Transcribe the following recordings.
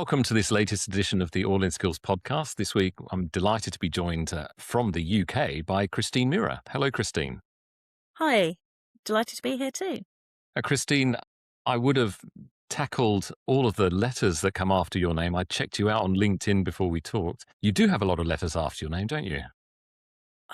Welcome to this latest edition of the All in Skills podcast. This week, I'm delighted to be joined from the UK by Christine Mera. Hello, Christine. Hi, delighted to be here too. Christine, I would have tackled all of the letters that come after your name. I checked you out on LinkedIn before we talked. You do have a lot of letters after your name, don't you?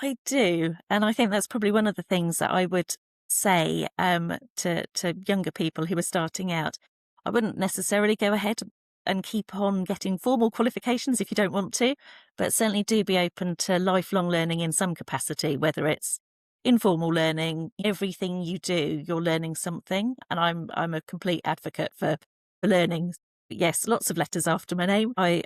I do, and I think that's probably one of the things that I would say to younger people who are starting out. I wouldn't necessarily go ahead and keep on getting formal qualifications if you don't want to, but certainly do be open to lifelong learning in some capacity, whether it's informal learning. Everything you do, you're learning something, and I'm a complete advocate for learning. Yes, lots of letters after my name. I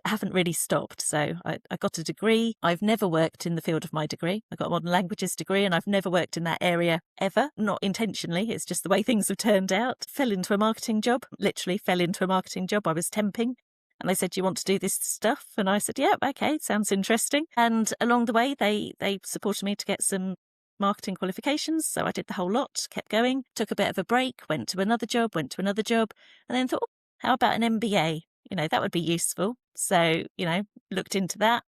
haven't really stopped. So I got a degree. I've never worked in the field of my degree. I got a modern languages degree, and I've never worked in that area ever, not intentionally. It's just the way things have turned out. Fell into a marketing job, literally fell into a marketing job. I was temping. And they said, "Do you want to do this stuff?" And I said, "Yeah, okay, sounds interesting." And along the way, they supported me to get some marketing qualifications. So I did the whole lot, kept going, took a bit of a break, went to another job, and then thought, how about an MBA? That would be useful. So, looked into that,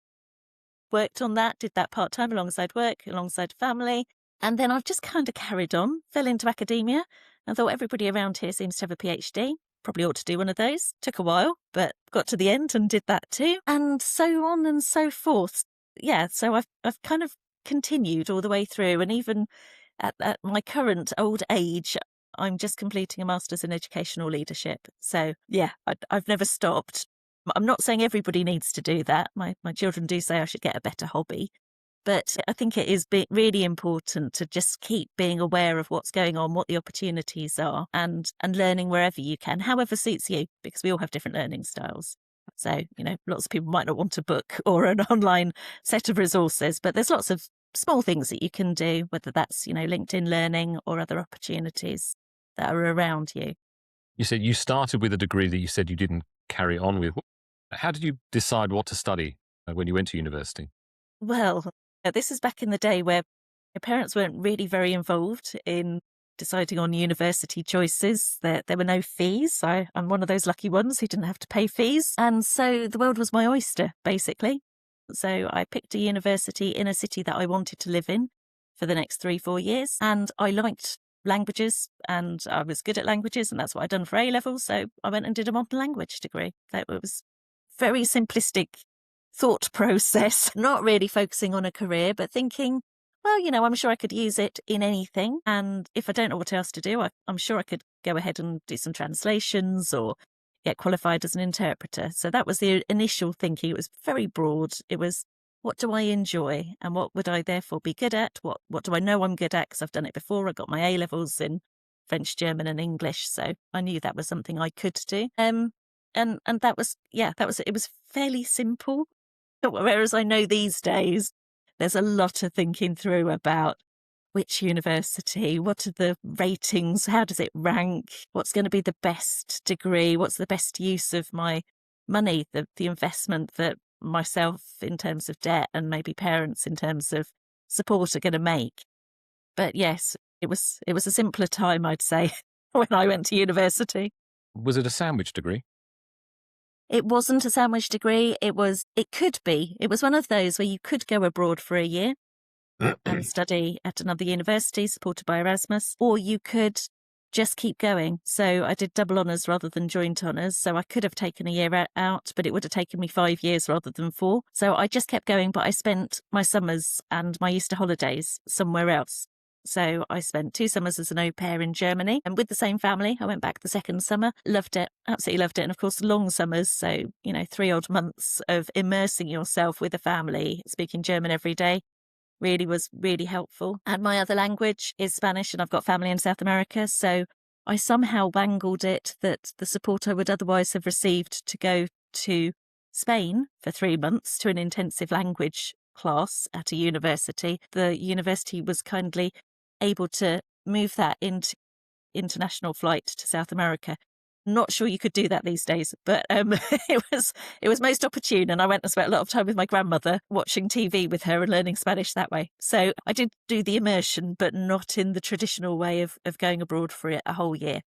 worked on that, did that part-time alongside work, alongside family. And then I've just kind of carried on, fell into academia and thought everybody around here seems to have a PhD. Probably ought to do one of those. Took a while, but got to the end and did that too. And so on and so forth. Yeah, so I've kind of continued all the way through. And even at my current old age, I'm just completing a master's in educational leadership. So yeah, I've never stopped. I'm not saying everybody needs to do that. My children do say I should get a better hobby. But I think it is really important to just keep being aware of what's going on, what the opportunities are, and learning wherever you can, however suits you, because we all have different learning styles. So, lots of people might not want a book or an online set of resources, but there's lots of small things that you can do, whether that's, LinkedIn Learning or other opportunities that are around you. You said you started with a degree that you said you didn't carry on with. How did you decide what to study when you went to university? Well, this is back in the day where my parents weren't really very involved in deciding on university choices. There were no fees. I'm one of those lucky ones who didn't have to pay fees. And so the world was my oyster, basically. So I picked a university in a city that I wanted to live in for the next 3-4 years. And I liked languages and I was good at languages, and that's what I'd done for A-levels. So I went and did a modern language degree. That was very simplistic thought process, not really focusing on a career, but thinking, well, I'm sure I could use it in anything. And if I don't know what else to do, I'm sure I could go ahead and do some translations or get qualified as an interpreter. So that was the initial thinking. It was very broad. It was, what do I enjoy and what would I therefore be good at? What do I know I'm good at? Because I've done it before. I got my A-levels in French, German and English. So I knew that was something I could do. And that was it was fairly simple. Whereas I know these days, there's a lot of thinking through about which university, what are the ratings, how does it rank, what's going to be the best degree, what's the best use of my money, the investment that myself in terms of debt and maybe parents in terms of support are going to make. But yes, it was a simpler time, I'd say, when I went to university. Was it a sandwich degree? It wasn't a sandwich degree. It could be. It was one of those where you could go abroad for a year and study at another university supported by Erasmus, or you could just keep going. So I did double honours rather than joint honours. So I could have taken a year out, but it would have taken me 5 years rather than 4. So I just kept going, but I spent my summers and my Easter holidays somewhere else. So I spent 2 summers as an au pair in Germany, and with the same family. I went back the second summer, loved it, absolutely loved it. And of course, long summers. So, 3 odd months of immersing yourself with a family, speaking German every day, really was really helpful. And my other language is Spanish, and I've got family in South America. So I somehow wangled it that the support I would otherwise have received to go to Spain for 3 months to an intensive language class at a university, the university was kindly able to move that into international flight to South America. Not sure you could do that these days, but it was most opportune, and I went and spent a lot of time with my grandmother watching TV with her and learning Spanish that way. So I did do the immersion, but not in the traditional way of going abroad for a whole year.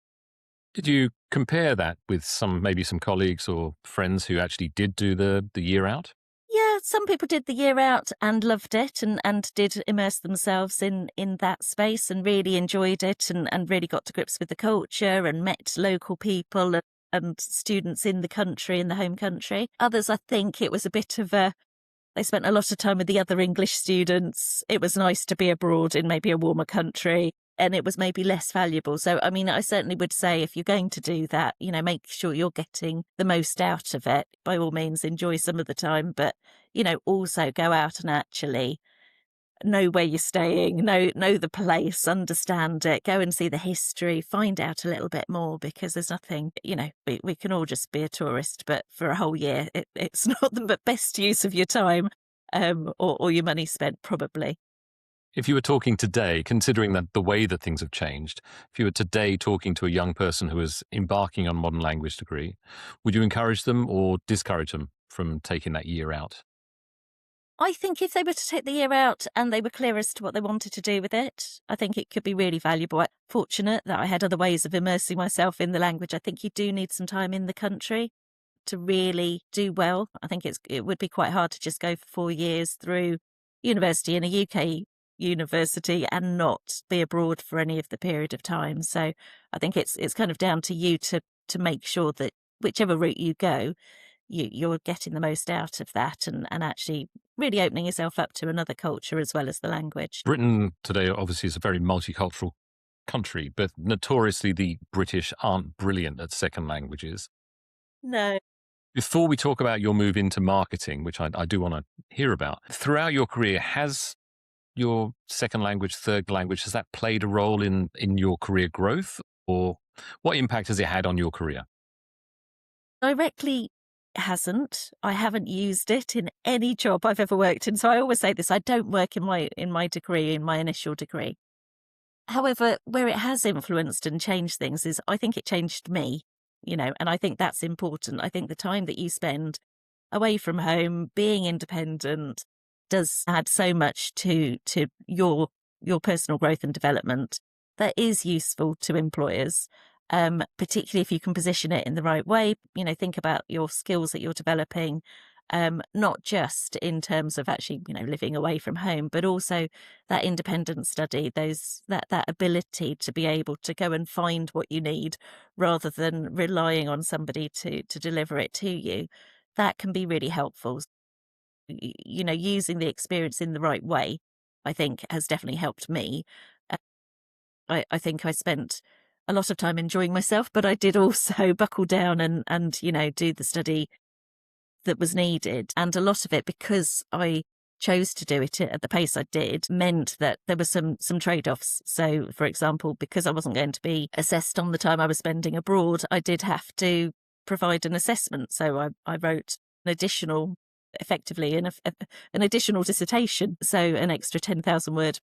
Did you compare that with maybe some colleagues or friends who actually did do the year out? Yeah, some people did the year out and loved it and did immerse themselves in that space and really enjoyed it and really got to grips with the culture and met local people and students in the country, in the home country. Others, I think it was a bit of a they spent a lot of time with the other English students. It was nice to be abroad in maybe a warmer country, and it was maybe less valuable. So, I mean, I certainly would say if you're going to do that, make sure you're getting the most out of it. By all means, enjoy some of the time, but, also go out and actually know where you're staying, know the place, understand it, go and see the history, find out a little bit more because there's nothing, we can all just be a tourist, but for a whole year, it's not the best use of your time or your money spent, probably. If you were talking today, considering that the way that things have changed, if you were today talking to a young person who is embarking on a modern language degree, would you encourage them or discourage them from taking that year out? I think if they were to take the year out and they were clear as to what they wanted to do with it, I think it could be really valuable. I'm fortunate that I had other ways of immersing myself in the language. I think you do need some time in the country to really do well. I think it would be quite hard to just go for 4 years through university in a UK university and not be abroad for any of the period of time. So I think it's kind of down to you to make sure that whichever route you go, you're getting the most out of that and actually really opening yourself up to another culture as well as the language. Britain today obviously is a very multicultural country, but notoriously the British aren't brilliant at second languages. No. Before we talk about your move into marketing, which I do want to hear about, throughout your career, has your second language, third language, has that played a role in your career growth? Or what impact has it had on your career? Directly hasn't. I haven't used it in any job I've ever worked in. So I always say this, I don't work in my degree, in my initial degree. However, where it has influenced and changed things is I think it changed me, and I think that's important. I think the time that you spend away from home, being independent, does add so much to your personal growth and development that is useful to employers. Particularly if you can position it in the right way, think about your skills that you're developing, not just in terms of actually, living away from home, but also that independent study, that ability to be able to go and find what you need rather than relying on somebody to deliver it to you. That can be really helpful. Using the experience in the right way, I think has definitely helped me. Uh, I think I spent a lot of time enjoying myself, but I did also buckle down and do the study that was needed. And a lot of it, because I chose to do it at the pace I did, meant that there were some trade-offs. So, for example, because I wasn't going to be assessed on the time I was spending abroad, I did have to provide an assessment. So I wrote an additional, effectively, an additional dissertation. So an extra 10,000 word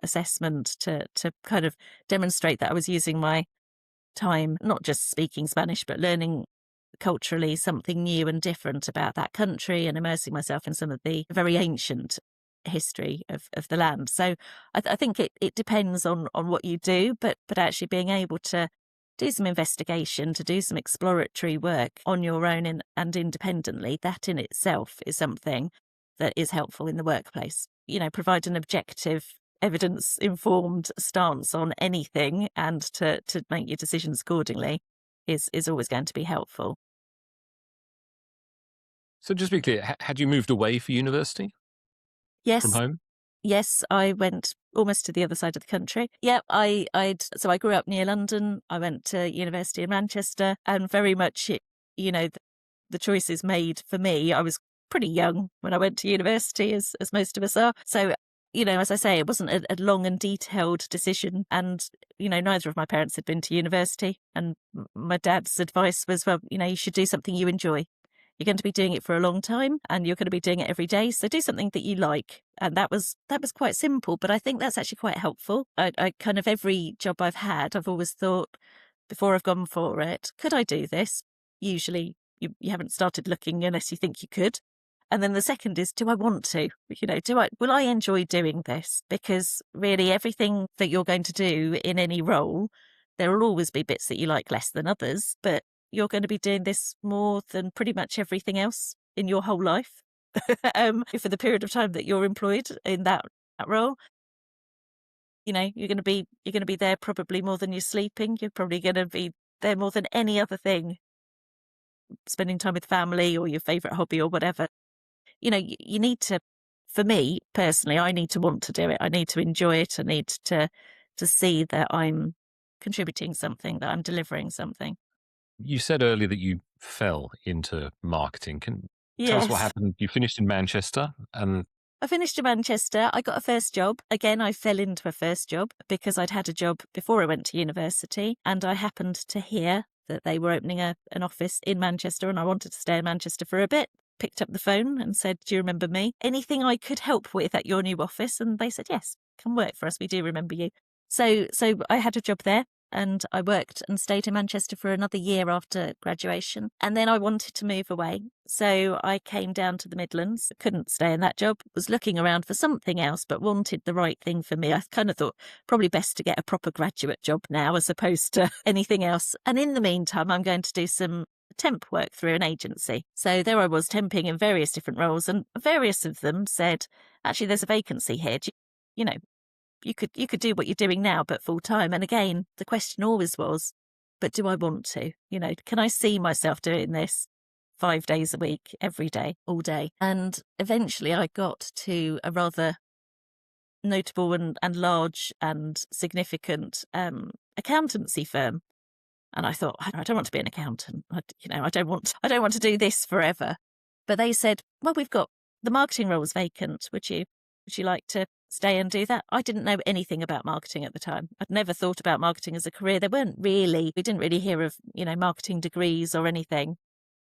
assessment to kind of demonstrate that I was using my time, not just speaking Spanish, but learning culturally something new and different about that country and immersing myself in some of the very ancient history of the land. So I think it depends on what you do, but actually being able to do some investigation, to do some exploratory work on your own and independently, that in itself is something that is helpful in the workplace. Provide an objective, evidence informed stance on anything and to make your decisions accordingly is always going to be helpful. So just to be clear, had you moved away for university from Yes, home? yes, I went almost to the other side of the country. Yeah, so I grew up near London. I went to university in Manchester, and very much, the choices made for me. I was pretty young when I went to university, as most of us are. So, as I say, it wasn't a long and detailed decision, and neither of my parents had been to university. And my dad's advice was, well, you should do something you enjoy. You're going to be doing it for a long time and you're going to be doing it every day. So do something that you like. And that was quite simple, but I think that's actually quite helpful. I kind of every job I've had, I've always thought before I've gone for it, could I do this? Usually you haven't started looking unless you think you could. And then the second is, do I want to? Will I enjoy doing this? Because really everything that you're going to do in any role There will always be bits that you like less than others, but you're going to be doing this more than pretty much everything else in your whole life. For the period of time that you're employed in that role, you're going to be there probably more than you're sleeping. You're probably going to be there more than any other thing, spending time with family or your favorite hobby or whatever. You need to, for me personally, I need to want to do it. I need to enjoy it. I need to see that I'm contributing something, that I'm delivering something. You said earlier that you fell into marketing. Can tell us what Yes. happened? You finished in Manchester, and I finished in Manchester. I got a first job. Again, I fell into a first job because I'd had a job before I went to university, and I happened to hear that they were opening an office in Manchester, and I wanted to stay in Manchester for a bit. Picked up the phone and said, "Do you remember me? Anything I could help with at your new office?" And they said, "Yes, come work for us. We do remember you." So I had a job there. And I worked and stayed in Manchester for another year after graduation. And then I wanted to move away. So I came down to the Midlands, couldn't stay in that job, was looking around for something else, but wanted the right thing for me. I kind of thought probably best to get a proper graduate job now as opposed to anything else. And in the meantime, I'm going to do some temp work through an agency. So there I was temping in various different roles, and various of them said, actually, there's a vacancy here. You know, you could do what you're doing now, but full time. And again, the question always was, but do I want to? Can I see myself doing this 5 days a week, every day, all day? And eventually I got to a rather notable and large and significant accountancy firm. And I thought, I don't want to be an accountant. I don't want to do this forever. But they said, well, we've got the marketing role is vacant. Would you like to stay and do that? I didn't know anything about marketing at the time. I'd never thought about marketing as a career. We didn't really hear of, marketing degrees or anything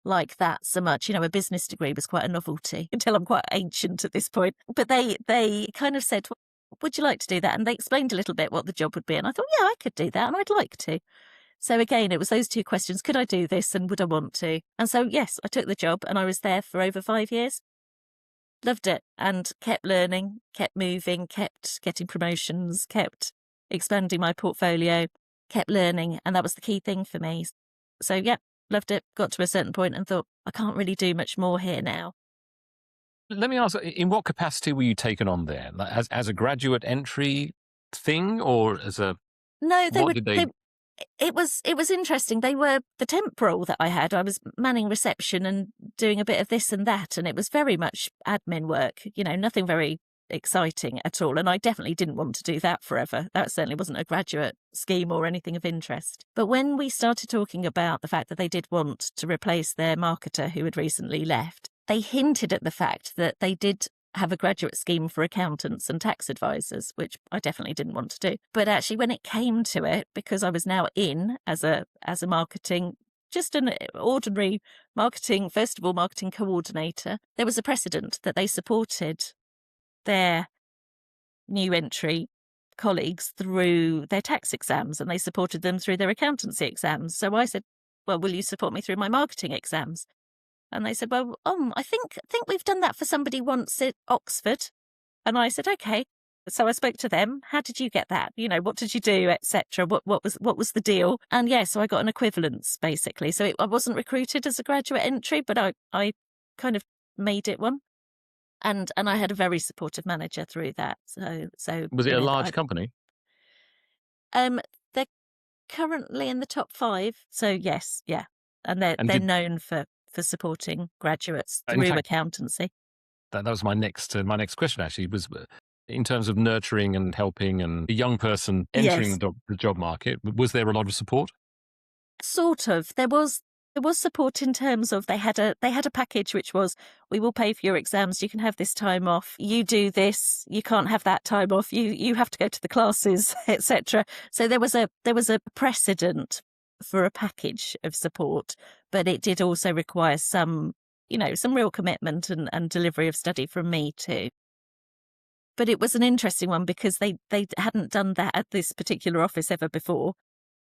like that so much. A business degree was quite a novelty until I'm quite ancient at this point. But they kind of said, well, would you like to do that? And they explained a little bit what the job would be. And I thought, yeah, I could do that and I'd like to. So again, it was those two questions. Could I do this and would I want to? And so, yes, I took the job and I was there for over 5 years. Loved it and kept learning, kept moving, kept getting promotions, kept expanding my portfolio, kept learning. And that was the key thing for me. So, yeah, loved it. Got to a certain point and thought, I can't really do much more here now. let me ask: in what capacity were you taken on there? Like, as a graduate entry thing, or as a No, they what were did they? they it was interesting. They were the temp role that I had. I was manning reception and doing a bit of this and that, and it was very much admin work, nothing very exciting at all. And I definitely didn't want to do that forever. That certainly wasn't a graduate scheme or anything of interest. But when we started talking about the fact that they did want to replace their marketer who had recently left, they hinted at the fact that they did have a graduate scheme for accountants and tax advisors, which I definitely didn't want to do. But actually, when it came to it, because I was now in as a marketing, just an ordinary marketing, first of all, marketing coordinator, there was a precedent that they supported their new entry colleagues through their tax exams and they supported them through their accountancy exams. So I said, well, will you support me through my marketing exams? And they said, well, I think we've done that for somebody once at Oxford. And I said, okay. So I spoke to them. How did you get that? What did you do, etc. What was the deal? And yeah, so I got an equivalence basically. So I wasn't recruited as a graduate entry, but I kind of made it one. And I had a very supportive manager through that. So Was it a large company? they're currently in the top 5. So yes, yeah, and And they're did known for supporting graduates in through fact accountancy. that was my next question actually was in terms of nurturing and helping and a young person entering Yes. the job market. Was there a lot of support? Sort of. There was support in terms of they had a package which was, we will pay for your exams, you can have this time off, you do this, you can't have that time off, you have to go to the classes, etc. So there was a precedent for a package of support, but it did also require some real commitment and delivery of study from me too. But it was an interesting one because they hadn't done that at this particular office ever before.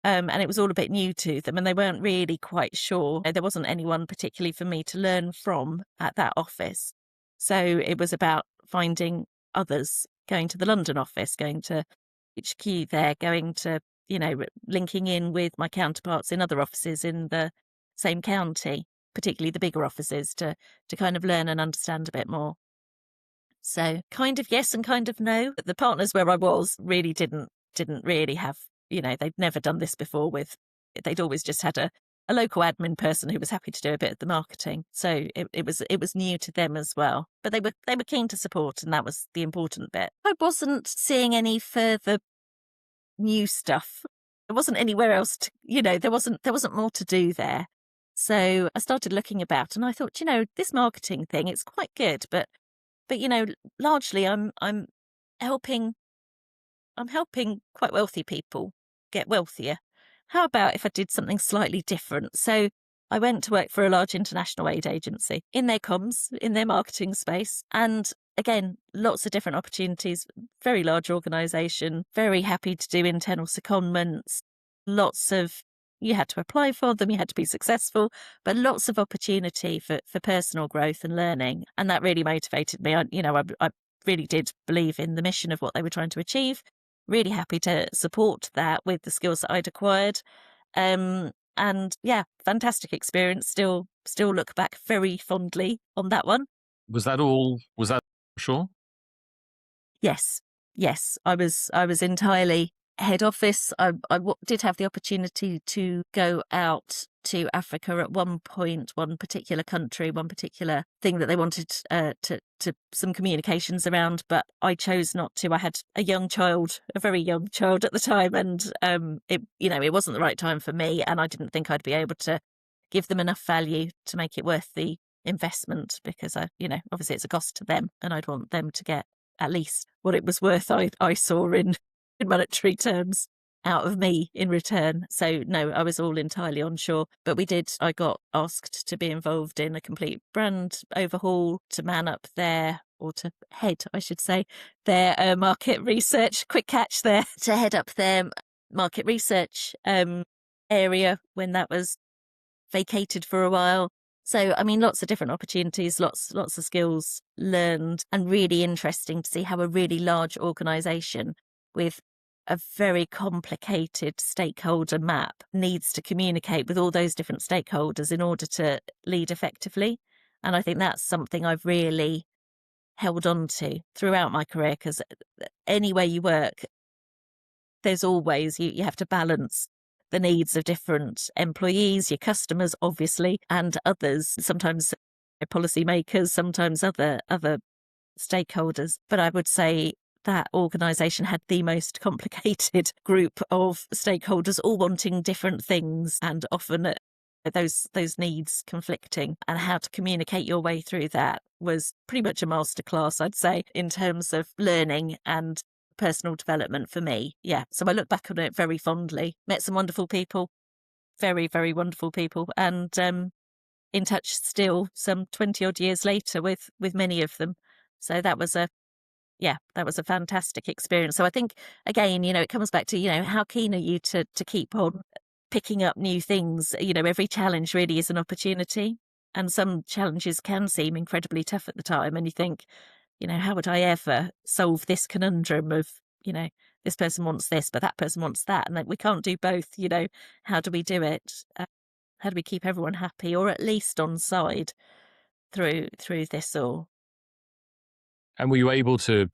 And it was all a bit new to them and they weren't really quite sure. There wasn't anyone particularly for me to learn from at that office. So it was about finding others, going to the London office, going to HQ there, going to, linking in with my counterparts in other offices in the same county, particularly the bigger offices, to kind of learn and understand a bit more. So kind of yes and kind of no. But the partners where I was really didn't really have, they'd never done this before they'd always just had a local admin person who was happy to do a bit of the marketing. So it was new to them as well. But they were keen to support, and that was the important bit. I wasn't seeing any further new stuff. There wasn't anywhere else to, there wasn't more to do there. So I started looking about, and I thought, this marketing thing, it's quite good, but largely I'm helping quite wealthy people get wealthier. How about if I did something slightly different? So I went to work for a large international aid agency in their comms, in their marketing space. And again, lots of different opportunities, very large organisation, very happy to do internal secondments, you had to apply for them, you had to be successful, but lots of opportunity for personal growth and learning. And that really motivated me. I really did believe in the mission of what they were trying to achieve. Really happy to support that with the skills that I'd acquired. And yeah, fantastic experience. Still look back very fondly on that one. Was that all? Was that sure? Yes. I was entirely head office. I did have the opportunity to go out to Africa at one point, one particular country, one particular thing that they wanted to some communications around, but I chose not to. I had a very young child at the time, and it wasn't the right time for me, and I didn't think I'd be able to give them enough value to make it worth the investment, because obviously it's a cost to them, and I'd want them to get at least what it was worth. I saw in monetary terms out of me in return. So no, I was all entirely onshore. But I got asked to be involved in a complete brand overhaul, to man up their, or to head, I should say, their market research. Quick catch there. To head up their market research area when that was vacated for a while. So, lots of different opportunities, lots of skills learned, and really interesting to see how a really large organisation with a very complicated stakeholder map needs to communicate with all those different stakeholders in order to lead effectively. And I think that's something I've really held on to throughout my career, because anywhere you work, there's always, you have to balance the needs of different employees, your customers, obviously, and others, sometimes policymakers, sometimes other stakeholders. But I would say that organisation had the most complicated group of stakeholders, all wanting different things, and often those needs conflicting, and how to communicate your way through that was pretty much a masterclass, I'd say, in terms of learning and personal development for me. Yeah. So I look back on it very fondly. Met some wonderful people, very, very wonderful people, and in touch still some 20 odd years later with many of them. So that was a fantastic experience. So I think, again, it comes back to, how keen are you to keep on picking up new things? Every challenge really is an opportunity, and some challenges can seem incredibly tough at the time, and you think, how would I ever solve this conundrum of, this person wants this, but that person wants that, and we can't do both. How do we do it? How do we keep everyone happy, or at least on side through this all? And were you able to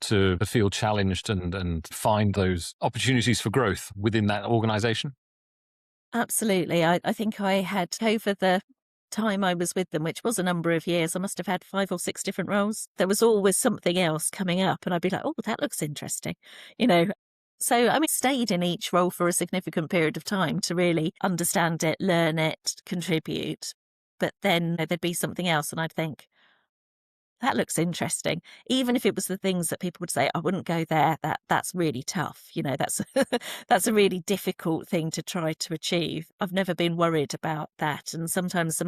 feel challenged and find those opportunities for growth within that organisation? Absolutely. I think I had, over the time I was with them, which was a number of years, I must have had 5 or 6 different roles. There was always something else coming up, and I'd be like, oh, that looks interesting, So, stayed in each role for a significant period of time to really understand it, learn it, contribute. But then there'd be something else, and I'd think, that looks interesting. Even if it was the things that people would say, I wouldn't go there. That's really tough. That's that's a really difficult thing to try to achieve. I've never been worried about that. And sometimes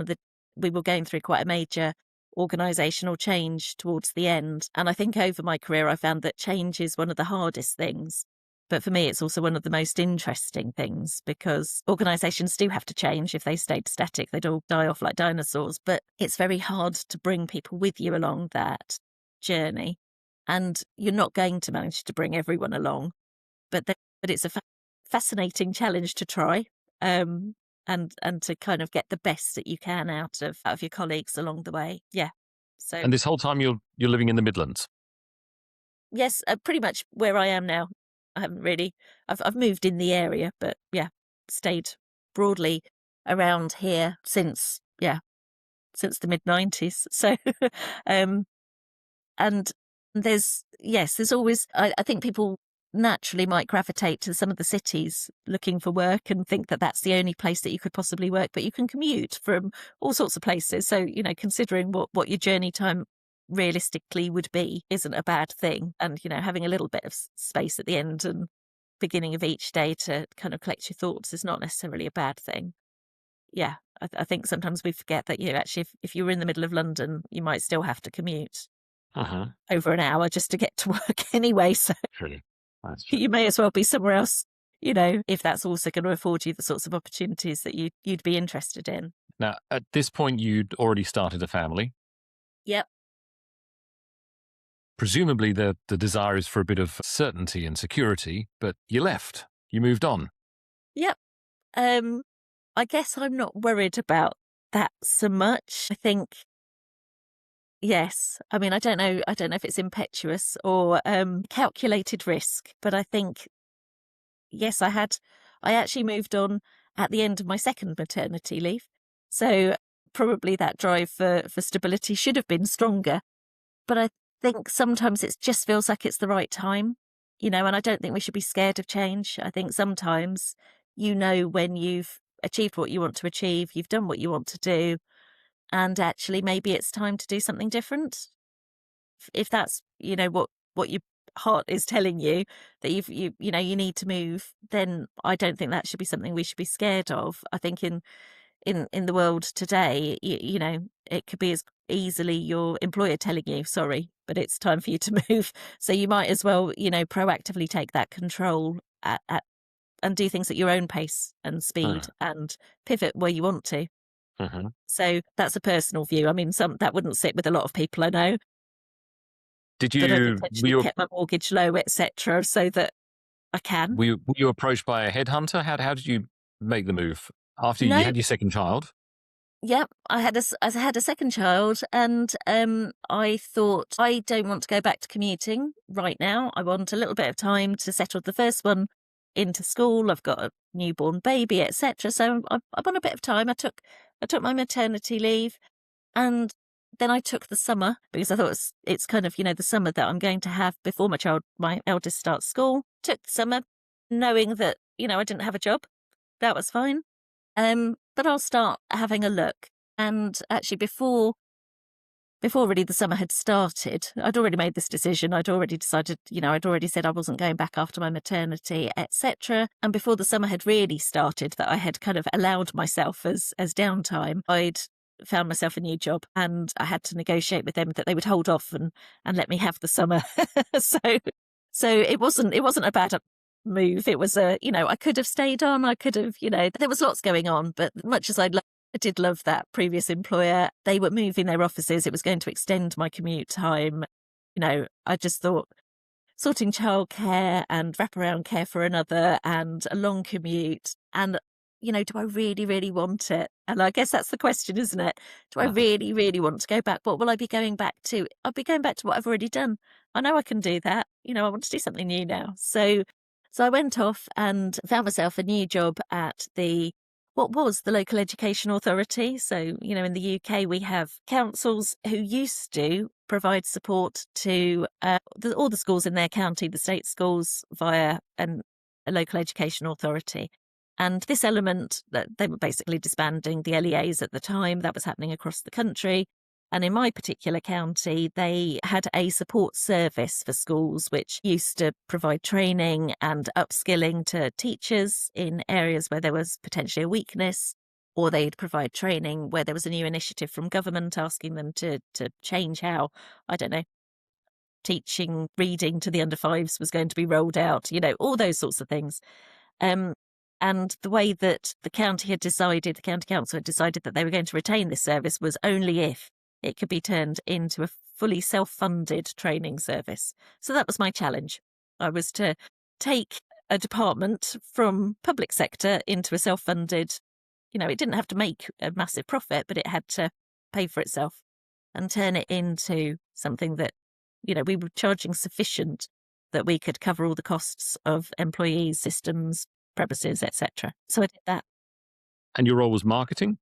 we were going through quite a major organisational change towards the end. And I think over my career, I found that change is one of the hardest things. But for me, it's also one of the most interesting things, because organisations do have to change. If they stayed static, they'd all die off like dinosaurs. But it's very hard to bring people with you along that journey. And you're not going to manage to bring everyone along. But it's a fascinating challenge to try, um, and to kind of get the best that you can out of your colleagues along the way. Yeah. So And this whole time you're living in the Midlands. yes, pretty much where I am now. I haven't really. I've moved in the area, but yeah, stayed broadly around here since the mid-90s. So, um, and there's always, I think people naturally might gravitate to some of the cities looking for work and think that that's the only place that you could possibly work, but you can commute from all sorts of places. So, considering what your journey time realistically would be isn't a bad thing. And, having a little bit of space at the end and beginning of each day to kind of collect your thoughts is not necessarily a bad thing. Yeah, I think sometimes we forget that, actually, if you were in the middle of London, you might still have to commute Uh-huh. over an hour just to get to work anyway. So True. That's true. you may as well be somewhere else, if that's also going to afford you the sorts of opportunities that you'd be interested in. Now, at this point, you'd already started a family. Yep. Presumably, the desire is for a bit of certainty and security, but you left. You moved on. Yep. Um, I guess I'm not worried about that so much. I think, yes. I mean, I don't know if it's impetuous or calculated risk, but I think, yes, I actually moved on at the end of my second maternity leave. So probably that drive for stability should have been stronger. But I think sometimes it just feels like it's the right time, and I don't think we should be scared of change. I think sometimes, when you've achieved what you want to achieve, you've done what you want to do, and actually maybe it's time to do something different. If that's, what your heart is telling you that you need to move, then I don't think that should be something we should be scared of. I think in the world today, it could be as easily your employer telling you, sorry, but it's time for you to move. So you might as well, proactively take that control and do things at your own pace and speed Uh, and pivot where you want to. uh-huh. So that's a personal view. I mean, that wouldn't sit with a lot of people I know Did that have you intentionally kept my mortgage low, etc., so that I can. were you approached by a headhunter? How did you make the move after you No, had your second child? yep, I had a second child, and I thought I don't want to go back to commuting right now. I want a little bit of time to settle the first one into school. I've got a newborn baby, etc. So I want a bit of time. I took my maternity leave, and then I took the summer because I thought it's kind of the summer that I'm going to have before my eldest starts school. Took the summer, knowing that I didn't have a job. That was fine. But I'll start having a look. And actually, before really the summer had started, I'd already made this decision. I'd already decided, I'd already said I wasn't going back after my maternity, etc. And before the summer had really started, that I had kind of allowed myself as downtime, I'd found myself a new job, and I had to negotiate with them that they would hold off and let me have the summer. so so it wasn't a bad move. It was I could have stayed on. I could have, there was lots going on, but much as I did love that previous employer, they were moving their offices. It was going to extend my commute time. I just thought sorting childcare and wraparound care for another and a long commute. And, do I really, really want it? And I guess that's the question, isn't it? Do I Uh-huh. really, really want to go back? What will I be going back to? I'll be going back to what I've already done. I know I can do that. I want to do something new now. So I went off and found myself a new job at what was the local education authority. So, in the UK, we have councils who used to provide support to all the schools in their county, the state schools, via a local education authority. And this element, that they were basically disbanding the LEAs at the time, that was happening across the country. And in my particular county, they had a support service for schools which used to provide training and upskilling to teachers in areas where there was potentially a weakness, or they'd provide training where there was a new initiative from government asking them to change how, I don't know, teaching reading to the under fives was going to be rolled out, all those sorts of things. Um, and the way that the county council had decided that they were going to retain this service was only if it could be turned into a fully self-funded training service. So that was my challenge. I was to take a department from public sector into a self-funded, it didn't have to make a massive profit, but it had to pay for itself and turn it into something that, we were charging sufficient that we could cover all the costs of employees, systems, premises, etc. So I did that. And your role was marketing?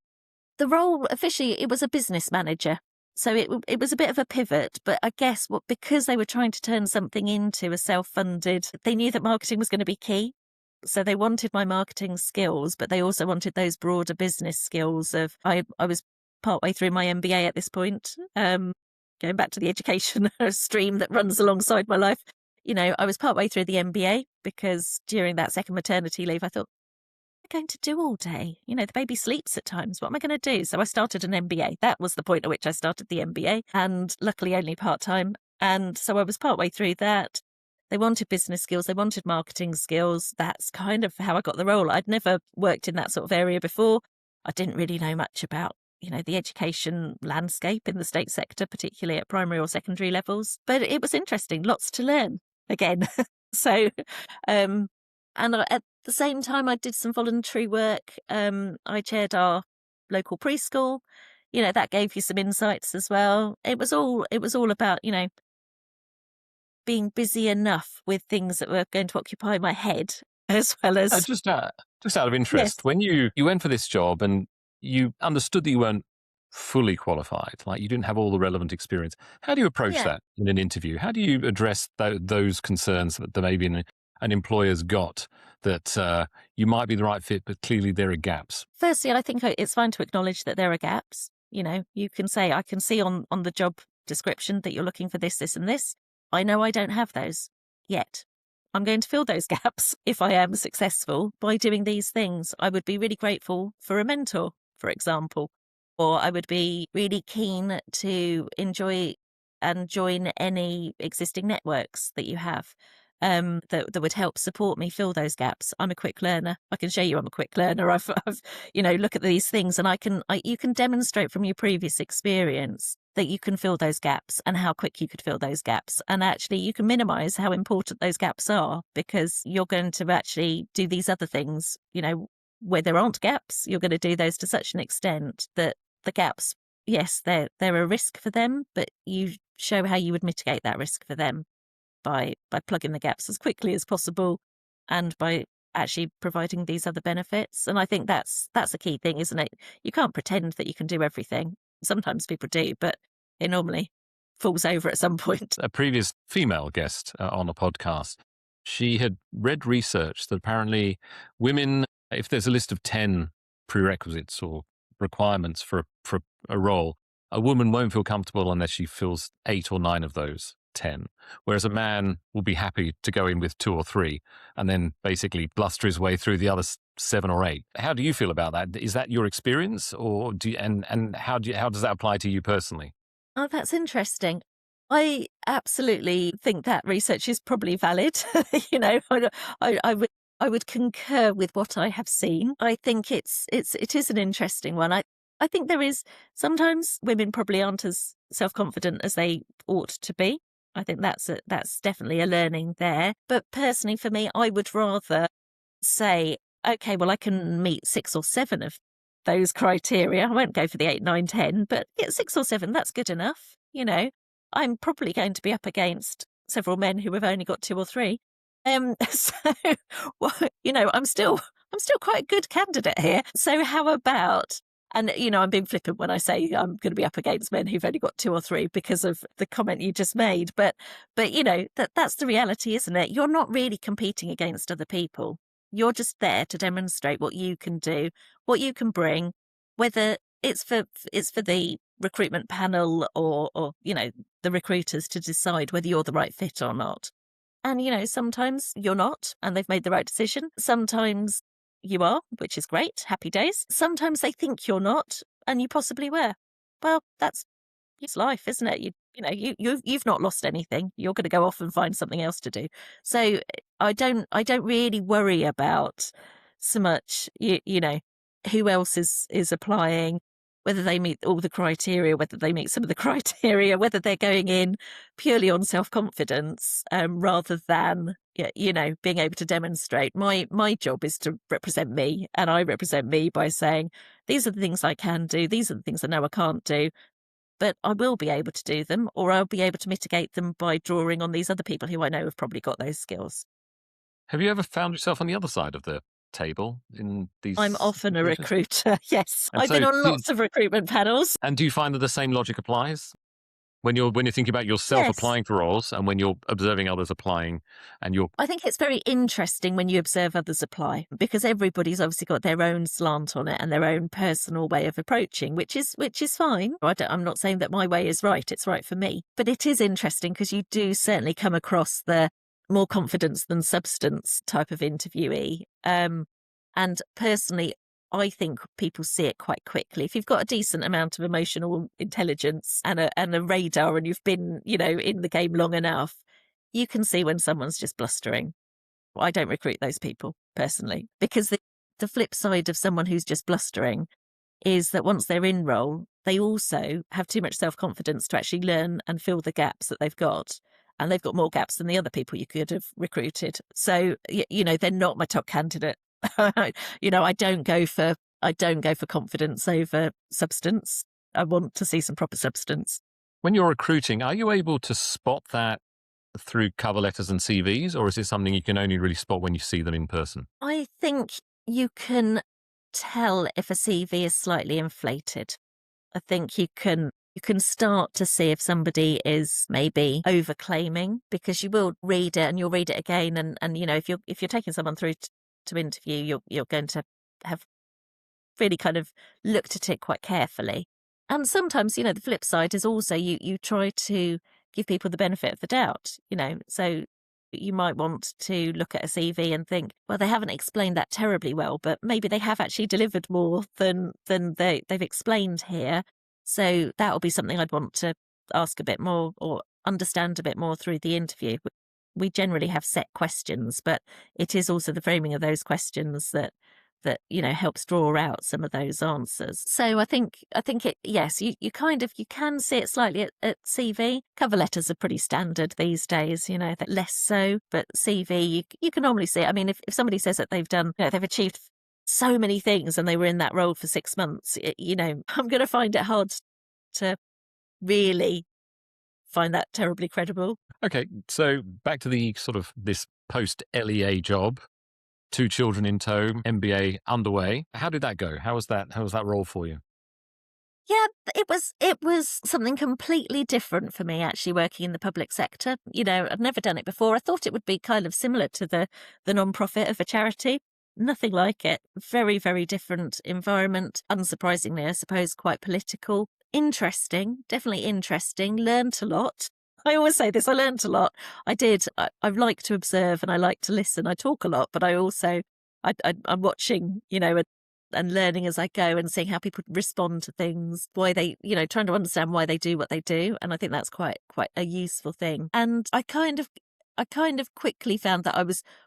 The role officially, it was a business manager. So it was a bit of a pivot, but I guess because they were trying to turn something into a self-funded, they knew that marketing was going to be key. So they wanted my marketing skills, but they also wanted those broader business skills of, I was partway through my MBA at this point, going back to the education stream that runs alongside my life. I was partway through the MBA because during that second maternity leave, I thought, going to do all day? The baby sleeps at times. What am I going to do? So I started an MBA. That was the point at which I started the MBA, and luckily only part-time. And so I was partway through that. They wanted business skills. They wanted marketing skills. That's kind of how I got the role. I'd never worked in that sort of area before. I didn't really know much about, the education landscape in the state sector, particularly at primary or secondary levels. But it was interesting. Lots to learn again. So, and at the same time, I did some voluntary work. I chaired our local preschool. That gave you some insights as well. It was all about, being busy enough with things that were going to occupy my head as well as Just out of yes, interest, when you went for this job and you understood that you weren't fully qualified, like you didn't have all the relevant experience, how do you approach yeah. that in an interview? How do you address those concerns that maybe an employer's got that you might be the right fit, but clearly there are gaps? Firstly, I think it's fine to acknowledge that there are gaps. You can say, I can see on the job description that you're looking for this, this, and this. I know I don't have those yet. I'm going to fill those gaps if I am successful by doing these things. I would be really grateful for a mentor, for example, or I would be really keen to enjoy and join any existing networks that you have. That would help support me fill those gaps. I'm a quick learner. I can show you I'm a quick learner. I've look at these things and you can demonstrate from your previous experience that you can fill those gaps and how quick you could fill those gaps. And actually you can minimize how important those gaps are because you're going to actually do these other things, where there aren't gaps, you're going to do those to such an extent that the gaps, yes, they're a risk for them, but you show how you would mitigate that risk for them by plugging the gaps as quickly as possible and by actually providing these other benefits. And I think that's a key thing, isn't it? You can't pretend that you can do everything. Sometimes people do, but it normally falls over at some point. A previous female guest on a podcast, she had read research that apparently women, if there's a list of 10 prerequisites or requirements for a role, a woman won't feel comfortable unless she fills 8 or 9 of those 10, whereas a man will be happy to go in with 2 or 3 and then basically bluster his way through the other 7 or 8. How do you feel about that? Is that your experience, or how does that apply to you personally? Oh, that's interesting. I absolutely think that research is probably valid. I would concur with what I have seen. I think it is an interesting one. I think there is sometimes women probably aren't as self-confident as they ought to be. I think that's definitely a learning there. But personally, for me, I would rather say, okay, well, I can meet 6 or 7 of those criteria. I won't go for the 8, 9, 10, but 6 or 7, that's good enough. I'm probably going to be up against several men who have only got 2 or 3. So, well, I'm still quite a good candidate here. So how about, and I'm being flippant when I say I'm going to be up against men who've only got 2 or 3 because of the comment you just made. But that's the reality, isn't it? You're not really competing against other people. You're just there to demonstrate what you can do, what you can bring, whether it's for the recruitment panel or the recruiters to decide whether you're the right fit or not. And sometimes you're not, and they've made the right decision. Sometimes you are, which is great, happy days. Sometimes they think you're not, and you possibly were. Well, it's life, isn't it? You've not lost anything. You're going to go off and find something else to do. So I don't really worry about so much, who else is applying. whether they meet all the criteria, whether they meet some of the criteria, whether they're going in purely on self-confidence, rather than, being able to demonstrate. My job is to represent me, and I represent me by saying, these are the things I can do, these are the things I know I can't do, but I will be able to do them, or I'll be able to mitigate them by drawing on these other people who I know have probably got those skills. Have you ever found yourself on the other side of the table in I'm these often a situations? recruiter. Yes, And I've been so, on lots of recruitment panels. do you find that the same logic applies when you're thinking about yourself Yes. applying for roles and when you're observing others applying, and you're I think it's very interesting when you observe others apply, because everybody's obviously got their own slant on it and their own personal way of approaching, which is fine. I'm not saying that my way is right; it's right for me. But it is interesting because you do certainly come across the more confidence than substance type of interviewee. And personally, I think people see it quite quickly. If you've got a decent amount of emotional intelligence and a radar, and you've been, in the game long enough, you can see when someone's just blustering. Well, I don't recruit those people personally, because the flip side of someone who's just blustering is that once they're in role, they also have too much self-confidence to actually learn and fill the gaps that they've got. And they've got more gaps than the other people you could have recruited. So, they're not my top candidate. I don't go for confidence over substance. I want to see some proper substance. when you're recruiting, are you able to spot that through cover letters and CVs, or is it something you can only really spot when you see them in person? I think you can tell if a CV is slightly inflated. I think you can start to see if somebody is maybe overclaiming, because you will read it and you'll read it again, and if you're taking someone through to interview, you're going to have really kind of looked at it quite carefully. And sometimes, the flip side is also you try to give people the benefit of the doubt, so you might want to look at a CV and think, well, they haven't explained that terribly well, but maybe they have actually delivered more than they've explained here. So that'll be something I'd want to ask a bit more or understand a bit more through the interview. We generally have set questions, but it is also the framing of those questions that helps draw out some of those answers. So I think it, yes, you can see it slightly at CV. Cover letters are pretty standard these days, that less so, but CV, you can normally see it. I mean, if somebody says that they've done, they've achieved so many things and they were in that role for 6 months, I'm going to find it hard to really find that terribly credible. Okay, so back to the sort of this post LEA job. 2 children in tow, MBA underway. How did that go? How was that role for you? Yeah, it was something completely different for me, actually, working in the public sector. I've never done it before. I thought it would be kind of similar to the non-profit of a charity. Nothing like it. Very, very different environment. Unsurprisingly, I suppose, quite political. Interesting, definitely interesting. Learned a lot. I always say this, I learned a lot. I did. I like to observe and I like to listen. I talk a lot, but I also, I'm watching, and learning as I go and seeing how people respond to things, why they, trying to understand why they do what they do. And I think that's quite a useful thing. And I kind of quickly found that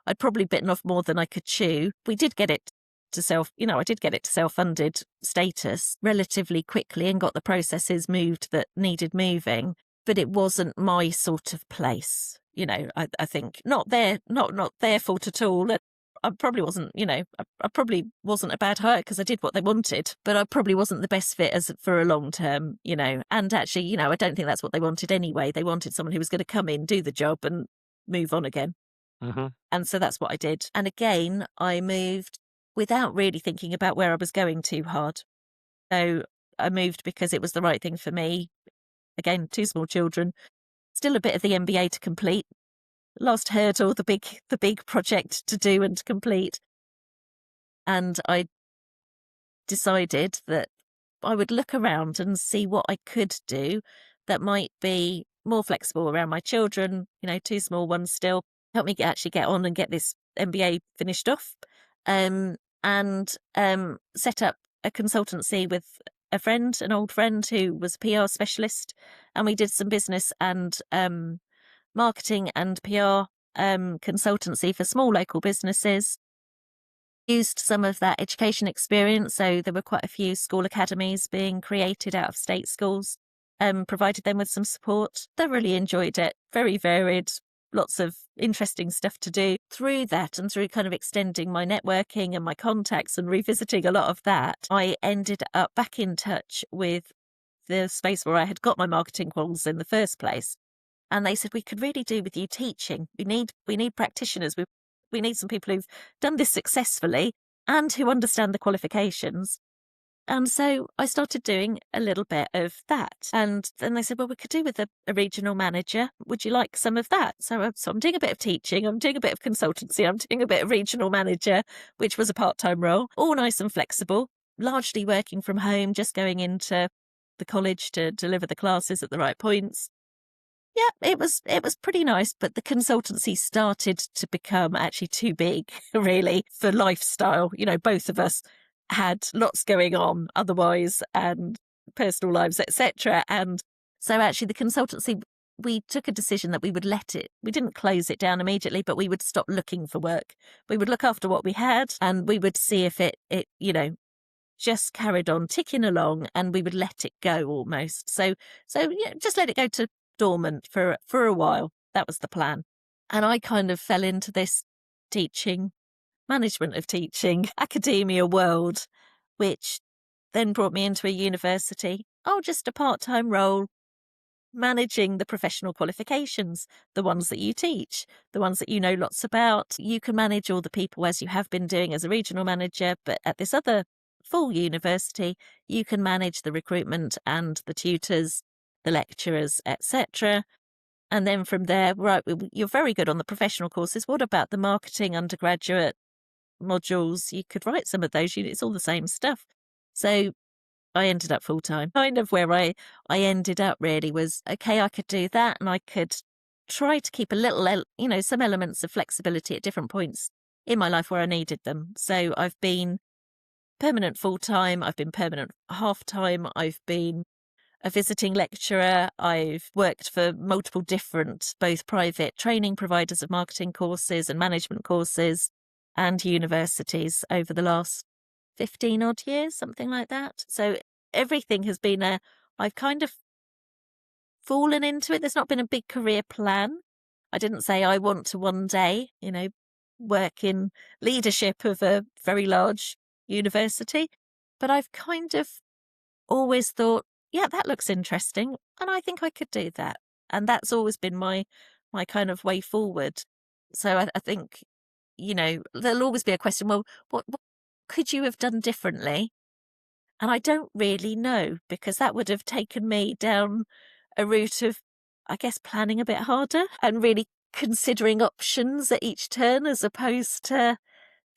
I'd probably bitten off more than I could chew. We did get it to I did get it to self-funded status relatively quickly and got the processes moved that needed moving. But it wasn't my sort of place. I think not their fault at all. I probably wasn't, I probably wasn't a bad hire because I did what they wanted, but I probably wasn't the best fit for a long term, and actually, I don't think that's what they wanted anyway. They wanted someone who was going to come in, do the job and move on again. Mm-hmm. And so that's what I did. And again, I moved without really thinking about where I was going too hard. So I moved because it was the right thing for me. Again, 2 small children, still a bit of the MBA to complete. Last hurdle, the big project to do and to complete. And I decided that I would look around and see what I could do that might be more flexible around my children, 2 small ones still, help me actually get on and get this MBA finished off, and set up a consultancy with an old friend who was a PR specialist, and we did some business and marketing and PR consultancy for small local businesses. used some of that education experience. So there were quite a few school academies being created out of state schools, provided them with some support. They really enjoyed it. Very varied, lots of interesting stuff to do. Through that and through kind of extending my networking and my contacts and revisiting a lot of that, I ended up back in touch with the space where I had got my marketing quals in the first place. And they said, we could really do with you teaching. We need practitioners. We need some people who've done this successfully and who understand the qualifications. And so I started doing a little bit of that. And then they said, well, we could do with a regional manager. Would you like some of that? So I'm doing a bit of teaching. I'm doing a bit of consultancy. I'm doing a bit of regional manager, which was a part-time role, all nice and flexible, largely working from home, just going into the college to deliver the classes at the right points. Yeah, it was pretty nice, but the consultancy started to become actually too big, really, for lifestyle. You know, both of us had lots going on otherwise and personal lives, etc. And so actually the consultancy, we took a decision that we would let it, we didn't close it down immediately, but we would stop looking for work. We would look after what we had and we would see if it just carried on ticking along and we would let it go almost. So yeah, just let it go to dormant for a while. That was the plan. And I kind of fell into this teaching, management of teaching, academia world, which then brought me into a university. Oh, just a part-time role, managing the professional qualifications, the ones that you teach, the ones that you know lots about. You can manage all the people as you have been doing as a regional manager, but at this other full university, you can manage the recruitment and the tutors, the lecturers, etc. And then from there, right, you're very good on the professional courses. What about the marketing undergraduate modules? You could write some of those. It's all the same stuff. So I ended up full-time. Kind of where I ended up really was, okay, I could do that and I could try to keep a little, some elements of flexibility at different points in my life where I needed them. So I've been permanent full-time, I've been permanent half-time, I've been a visiting lecturer, I've worked for multiple different, both private training providers of marketing courses and management courses and universities over the last 15 odd years, something like that. So everything has been I've kind of fallen into it. There's not been a big career plan. I didn't say I want to one day, work in leadership of a very large university, but I've kind of always thought, yeah, that looks interesting, and I think I could do that. And that's always been my kind of way forward. So I think, there'll always be a question, well, what could you have done differently? And I don't really know, because that would have taken me down a route of, I guess, planning a bit harder and really considering options at each turn, as opposed to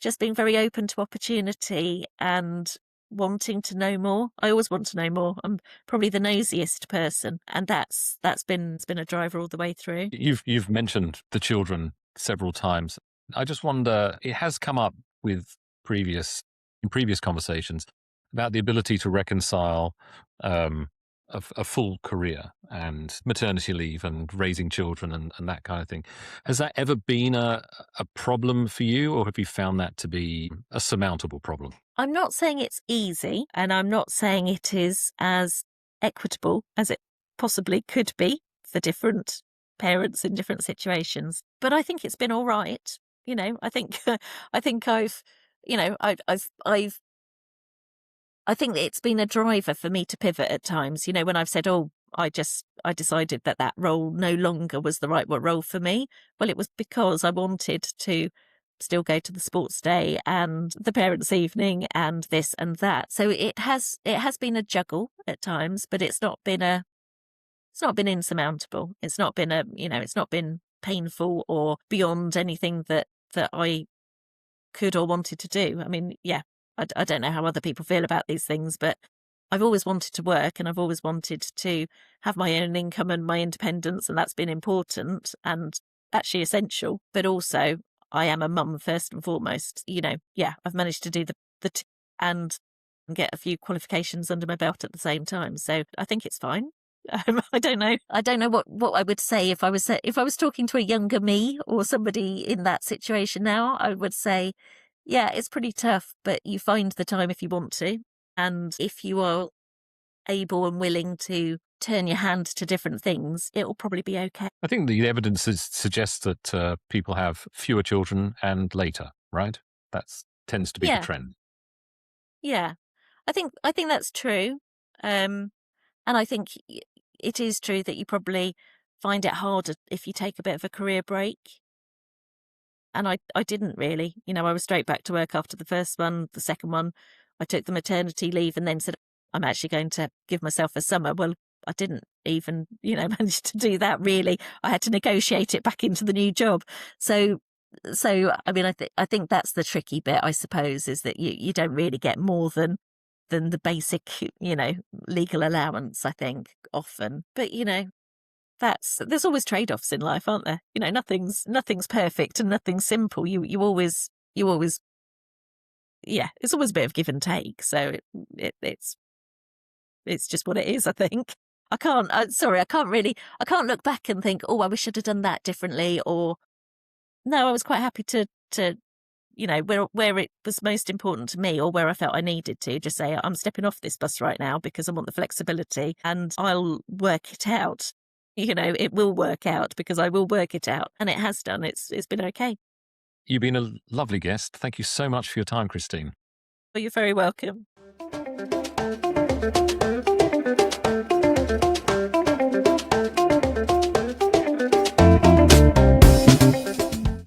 just being very open to opportunity and wanting to know more. I always want to know more. I'm probably the nosiest person, and that's been a driver all the way through. You've mentioned the children several times. I just wonder, it has come up with in previous conversations about the ability to reconcile a full career and maternity leave and raising children and that kind of thing. Has that ever been a problem for you, or have you found that to be a surmountable problem? I'm not saying it's easy, and I'm not saying it is as equitable as it possibly could be for different parents in different situations. But I think it's been all right. I think I think I've I think it's been a driver for me to pivot at times. When I've said, oh, I decided that role no longer was the right role for me. Well, it was because I wanted to still go to the sports day and the parents' evening and this and that. So it has been a juggle at times, but it's not been insurmountable. It's not been it's not been painful or beyond anything that I could or wanted to do. I mean, yeah, I don't know how other people feel about these things, but I've always wanted to work and I've always wanted to have my own income and my independence, and that's been important and actually essential. But also, I am a mum first and foremost. Yeah, I've managed to do the two and get a few qualifications under my belt at the same time. So I think it's fine. I don't know. I don't know what I would say if I was talking to a younger me or somebody in that situation now. I would say, Yeah, it's pretty tough, but you find the time if you want to. And if you are able and willing to turn your hand to different things, it will probably be okay. I think the evidence suggests that people have fewer children and later, right? That tends to be the Yeah, trend. yeah. I think that's true. And I think it is true that you probably find it harder if you take a bit of a career break. And I didn't really. I was straight back to work after the first one. The second one, I took the maternity leave and then said, I'm actually going to give myself a summer. Well, I didn't even, manage to do that really. I had to negotiate it back into the new job. So I mean, I think that's the tricky bit, I suppose, is that you don't really get more than the basic, legal allowance, I think, often. But there's always trade-offs in life, aren't there? Nothing's perfect and nothing's simple. You always yeah, it's always a bit of give and take. So it's just what it is, I think. Sorry, I can't look back and think, oh, I wish I'd have done that differently, or no, I was quite happy to where it was most important to me, or where I felt I needed to just say, I'm stepping off this bus right now because I want the flexibility and I'll work it out. It will work out because I will work it out. And it has done. It's been okay. You've been a lovely guest. Thank you so much for your time, Christine. Well, you're very welcome.